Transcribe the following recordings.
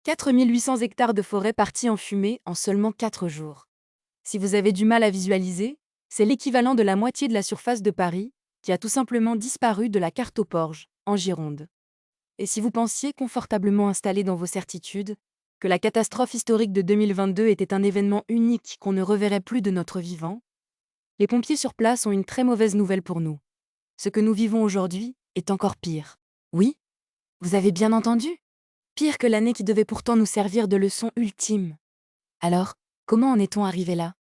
4 800 hectares de forêt partis en fumée en seulement 4 jours. Si vous avez du mal à visualiser, c'est l'équivalent de la moitié de la surface de Paris, qui a tout simplement disparu de la carte aux Porges, en Gironde. Et si vous pensiez, confortablement installé dans vos certitudes, que la catastrophe historique de 2022 était un événement unique qu'on ne reverrait plus de notre vivant, les pompiers sur place ont une très mauvaise nouvelle pour nous. Ce que nous vivons aujourd'hui est encore pire. Oui, vous avez bien entendu. Pire que l'année qui devait pourtant nous servir de leçon ultime. Alors, comment en est-on arrivé là?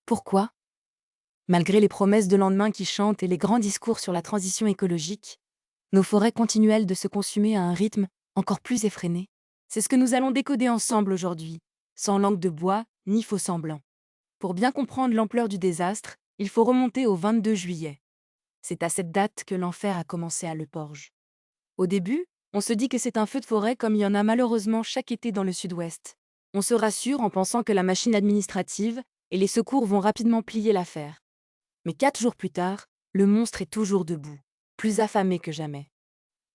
Pourquoi? Malgré les promesses de lendemain qui chantent et les grands discours sur la transition écologique, nos forêts continuent de se consumer à un rythme encore plus effréné. C'est ce que nous allons décoder ensemble aujourd'hui, sans langue de bois ni faux semblants. Pour bien comprendre l'ampleur du désastre, il faut remonter au 22 juillet. C'est à cette date que l'enfer a commencé à Le Porge. Au début, on se dit que c'est un feu de forêt comme il y en a malheureusement chaque été dans le sud-ouest. On se rassure en pensant que la machine administrative et les secours vont rapidement plier l'affaire. Mais 4 jours plus tard, le monstre est toujours debout, plus affamé que jamais.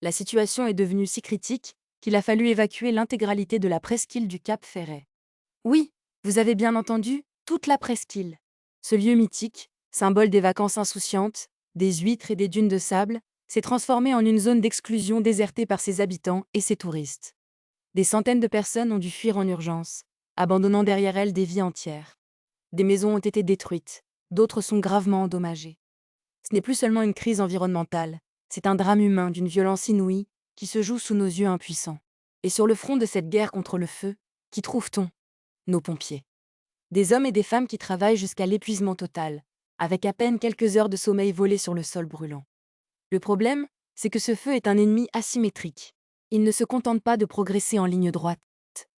La situation est devenue si critique qu'il a fallu évacuer l'intégralité de la presqu'île du Cap Ferret. Oui, vous avez bien entendu, toute la presqu'île. Ce lieu mythique, symbole des vacances insouciantes, des huîtres et des dunes de sable, s'est transformé en une zone d'exclusion désertée par ses habitants et ses touristes. Des centaines de personnes ont dû fuir en urgence, abandonnant derrière elles des vies entières. Des maisons ont été détruites, d'autres sont gravement endommagées. Ce n'est plus seulement une crise environnementale, c'est un drame humain d'une violence inouïe qui se joue sous nos yeux impuissants. Et sur le front de cette guerre contre le feu, qui trouve-t-on? Nos pompiers. Des hommes et des femmes qui travaillent jusqu'à l'épuisement total, avec à peine quelques heures de sommeil volées sur le sol brûlant. Le problème, c'est que ce feu est un ennemi asymétrique. Il ne se contente pas de progresser en ligne droite.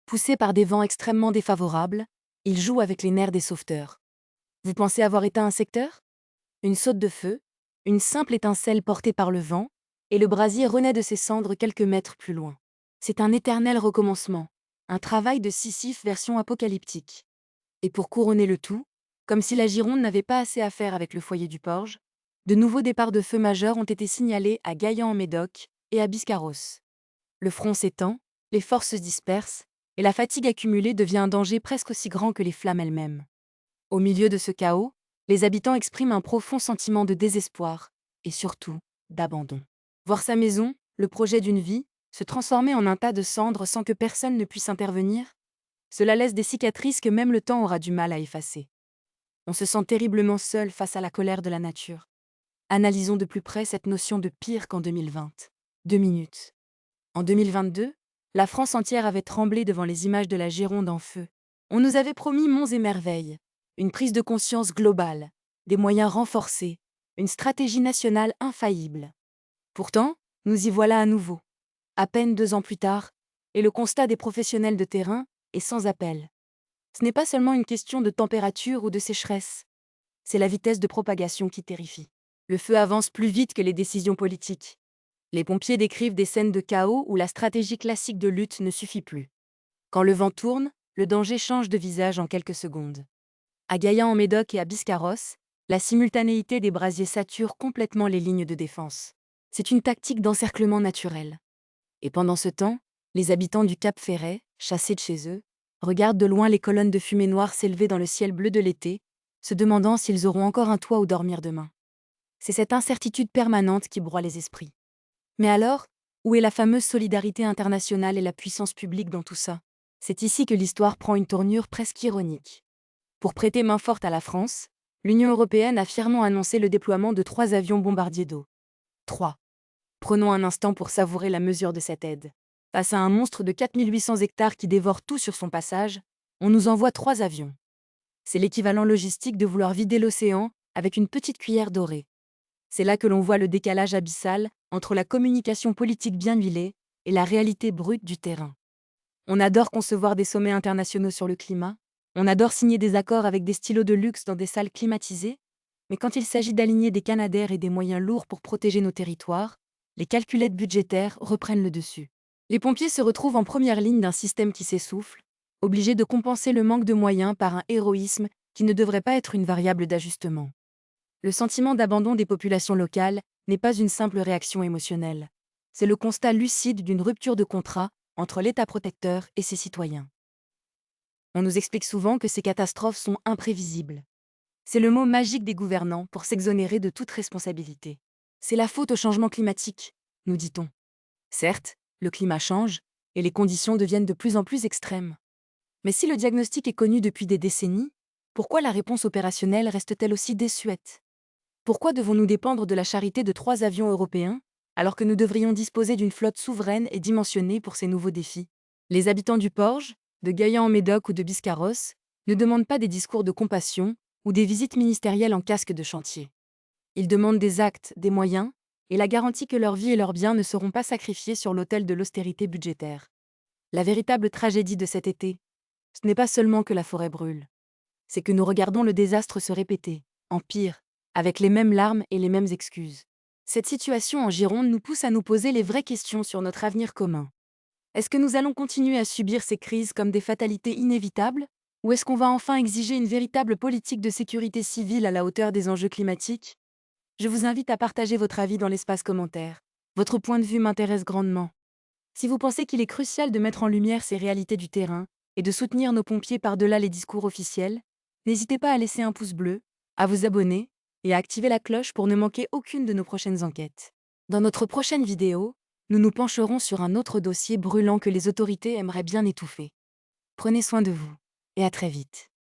Poussé par des vents extrêmement défavorables, il joue avec les nerfs des sauveteurs. Vous pensez avoir éteint un secteur? Une saute de feu, une simple étincelle portée par le vent, et le brasier renaît de ses cendres quelques mètres plus loin. C'est un éternel recommencement, un travail de Sisyphe version apocalyptique. Et pour couronner le tout, comme si la Gironde n'avait pas assez à faire avec le foyer du Porge, de nouveaux départs de feu majeurs ont été signalés à Gaillan-en-Médoc et à Biscarrosse. Le front s'étend, les forces se dispersent, et la fatigue accumulée devient un danger presque aussi grand que les flammes elles-mêmes. Au milieu de ce chaos, les habitants expriment un profond sentiment de désespoir, et surtout, d'abandon. Voir sa maison, le projet d'une vie, se transformer en un tas de cendres sans que personne ne puisse intervenir, cela laisse des cicatrices que même le temps aura du mal à effacer. On se sent terriblement seul face à la colère de la nature. Analysons de plus près cette notion de pire qu'en 2020. 2 minutes. En 2022, la France entière avait tremblé devant les images de la Gironde en feu. On nous avait promis monts et merveilles, une prise de conscience globale, des moyens renforcés, une stratégie nationale infaillible. Pourtant, nous y voilà à nouveau, à peine 2 ans plus tard, et le constat des professionnels de terrain est sans appel. Ce n'est pas seulement une question de température ou de sécheresse, c'est la vitesse de propagation qui terrifie. Le feu avance plus vite que les décisions politiques. Les pompiers décrivent des scènes de chaos où la stratégie classique de lutte ne suffit plus. Quand le vent tourne, le danger change de visage en quelques secondes. À Gaillan-en-Médoc et à Biscarrosse, la simultanéité des brasiers sature complètement les lignes de défense. C'est une tactique d'encerclement naturel. Et pendant ce temps, les habitants du Cap Ferret, chassés de chez eux, regardent de loin les colonnes de fumée noire s'élever dans le ciel bleu de l'été, se demandant s'ils auront encore un toit où dormir demain. C'est cette incertitude permanente qui broie les esprits. Mais alors, où est la fameuse solidarité internationale et la puissance publique dans tout ça? C'est ici que l'histoire prend une tournure presque ironique. Pour prêter main forte à la France, l'Union européenne a fièrement annoncé le déploiement de 3 avions bombardiers d'eau. 3. Prenons un instant pour savourer la mesure de cette aide. Face à un monstre de 4 800 hectares qui dévore tout sur son passage, on nous envoie 3 avions. C'est l'équivalent logistique de vouloir vider l'océan avec une petite cuillère dorée. C'est là que l'on voit le décalage abyssal entre la communication politique bien huilée et la réalité brute du terrain. On adore concevoir des sommets internationaux sur le climat, on adore signer des accords avec des stylos de luxe dans des salles climatisées, mais quand il s'agit d'aligner des canadaires et des moyens lourds pour protéger nos territoires, les calculettes budgétaires reprennent le dessus. Les pompiers se retrouvent en première ligne d'un système qui s'essouffle, obligés de compenser le manque de moyens par un héroïsme qui ne devrait pas être une variable d'ajustement. Le sentiment d'abandon des populations locales n'est pas une simple réaction émotionnelle. C'est le constat lucide d'une rupture de contrat entre l'État protecteur et ses citoyens. On nous explique souvent que ces catastrophes sont imprévisibles. C'est le mot magique des gouvernants pour s'exonérer de toute responsabilité. C'est la faute au changement climatique, nous dit-on. Certes, le climat change, et les conditions deviennent de plus en plus extrêmes. Mais si le diagnostic est connu depuis des décennies, pourquoi la réponse opérationnelle reste-t-elle aussi désuète? Pourquoi devons-nous dépendre de la charité de 3 avions européens, alors que nous devrions disposer d'une flotte souveraine et dimensionnée pour ces nouveaux défis? Les habitants du Porge, de Guyan-en-Médoc ou de Biscarrosse, ne demandent pas des discours de compassion ou des visites ministérielles en casque de chantier. Ils demandent des actes, des moyens, et la garantie que leur vie et leurs biens ne seront pas sacrifiés sur l'autel de l'austérité budgétaire. La véritable tragédie de cet été, ce n'est pas seulement que la forêt brûle, c'est que nous regardons le désastre se répéter, en pire, avec les mêmes larmes et les mêmes excuses. Cette situation en Gironde nous pousse à nous poser les vraies questions sur notre avenir commun. Est-ce que nous allons continuer à subir ces crises comme des fatalités inévitables, ou est-ce qu'on va enfin exiger une véritable politique de sécurité civile à la hauteur des enjeux climatiques? Je vous invite à partager votre avis dans l'espace commentaire. Votre point de vue m'intéresse grandement. Si vous pensez qu'il est crucial de mettre en lumière ces réalités du terrain et de soutenir nos pompiers par-delà les discours officiels, n'hésitez pas à laisser un pouce bleu, à vous abonner et à activer la cloche pour ne manquer aucune de nos prochaines enquêtes. Dans notre prochaine vidéo, nous nous pencherons sur un autre dossier brûlant que les autorités aimeraient bien étouffer. Prenez soin de vous et à très vite.